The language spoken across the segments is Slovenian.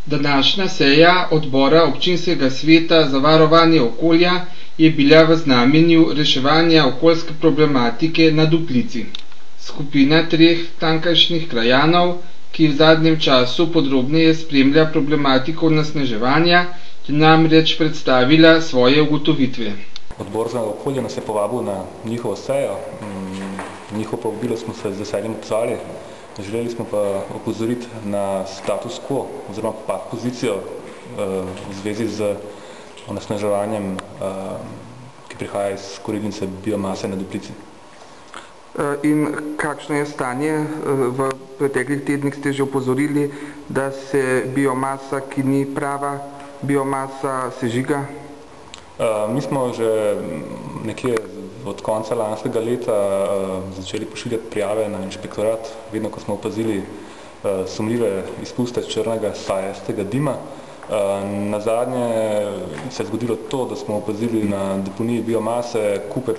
Današnja seja odbora občinskega sveta za varovanje okolja je bila v znamenju reševanja okoljske problematike na Duplici. Skupina 3 tamkajšnjih krajanov, ki v zadnjem času podrobneje spremlja problematiko onesnaževanja, je namreč predstavila svoje ugotovitve. Odbor za okolje nas je povabil na njihovo sejo. Njihovo povabilo smo se z veseljem odzvali. Želeli smo pa opozoriti na status quo oziroma pa pozicijo v zvezi z onesnaževanjem, ki prihaja iz kurilnice biomase na Duplici. In kakšno je stanje? V preteklih tednih ste že opozorili, da se biomasa, ki ni prava biomasa, sežiga? Mi smo že nekje od konca lanskega leta začeli pošiljati prijave na inšpektorat, vedno ko smo opazili sumljive izpuste črnega sajastega dima. Nazadnje se je zgodilo to, da smo opazili na deponiji biomase kupe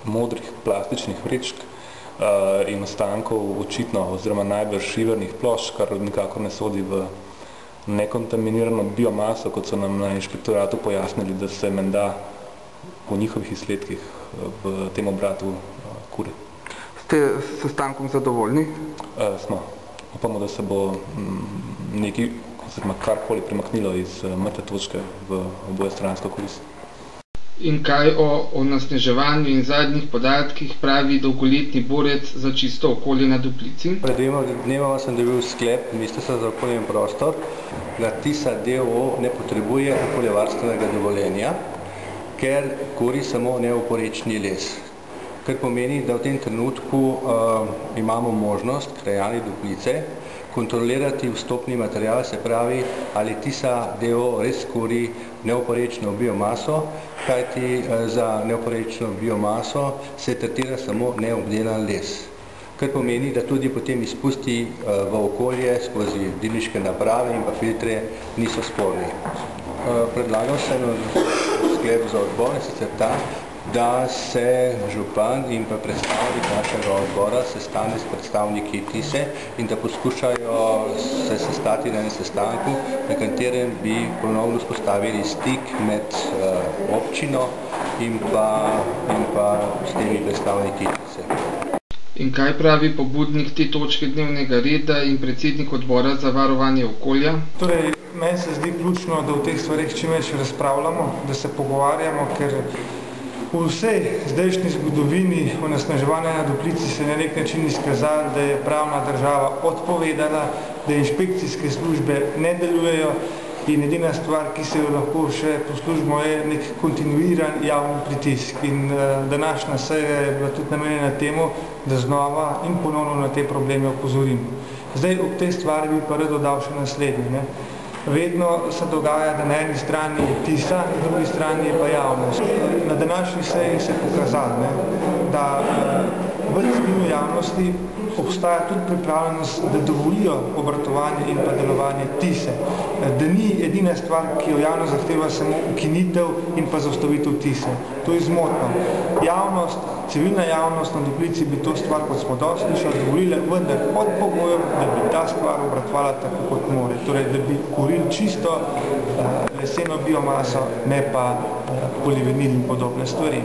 modrih plastičnih vrečk in ostankov očitno oziroma najbrž šivernih plošč, kar nikakor ne sodi v nekontaminirano biomaso, kot so nam na inšpektoratu pojasnili, da se menda po njihovih izsledkih v tem obratu kuri. Ste s sestankom zadovoljni? Smo. Upamo, da se bo nekaj, oziroma karkoli premaknilo iz mrtve točke v obojestransko korist. In kaj o onesnaževanju in zadnjih podatkih pravi dolgoletni borec za čisto okolje na Duplici? Pred dnevoma sem dobil sklep Ministrstva za okolje in prostor, da Tisa d.o.o. ne potrebuje okoljevarstvenega dovoljenja, ker kuri samo neoporečni les. Kar pomeni, da v tem trenutku imamo možnost, krajani Duplice, kontrolirati vstopni material, se pravi, ali Tisa d.o.o. res kuri neoporečno biomaso, kajti za neoporečno biomaso se tretira samo neobdelan les. Kar pomeni, da tudi potem izpusti v okolje skozi dimniške naprave in pa filtre niso sporni. Predlagal sem sklep za odbor, sicer ta, da se župan in pa predstavnik našega odbora sestane s predstavniki Tise in da poskušajo se sestati na enem sestanku, na katerem bi ponovno vzpostavili stik med občino in pa s temi predstavniki Tise. In kaj pravi pobudnik te točke dnevnega reda in predsednik odbora za varovanje okolja? Torej, meni se zdi ključno, da v teh stvarih čim več razpravljamo, da se pogovarjamo, ker v vsej zdajšnji zgodovini onesnaževanja na Duplici se na nek način izkazalo, da je pravna država odpovedala, da inšpekcijske službe ne delujejo in edina stvar, ki se jo lahko še poslužimo, je nek kontinuiran javni pritisk. In današnja seja je bila tudi namenjena temu, da znova in ponovno na te probleme opozorimo. Zdaj, ob tej stvari bi pa rad dodal še naslednje. Vedno se dogaja, da na eni strani je Tisa, na drugi strani je pa javnost. Na današnji seji se je pokazalo, da v skupini javnosti obstaja tudi pripravljenost, da dovolijo obratovanje in pa delovanje Tise. Da ni edina stvar, ki jo javnost zahteva, samo ukinitev in pa zaustavitev Tise. To je zmotno. Javnost, civilna javnost na Duplici bi to stvar, kot smo dosti slišali, dovolila, vendar pod pogojem, da bi ta stvar obratovala tako, kot more. Torej, da bi kurili čisto leseno biomaso, ne pa polivinil in podobne stvari.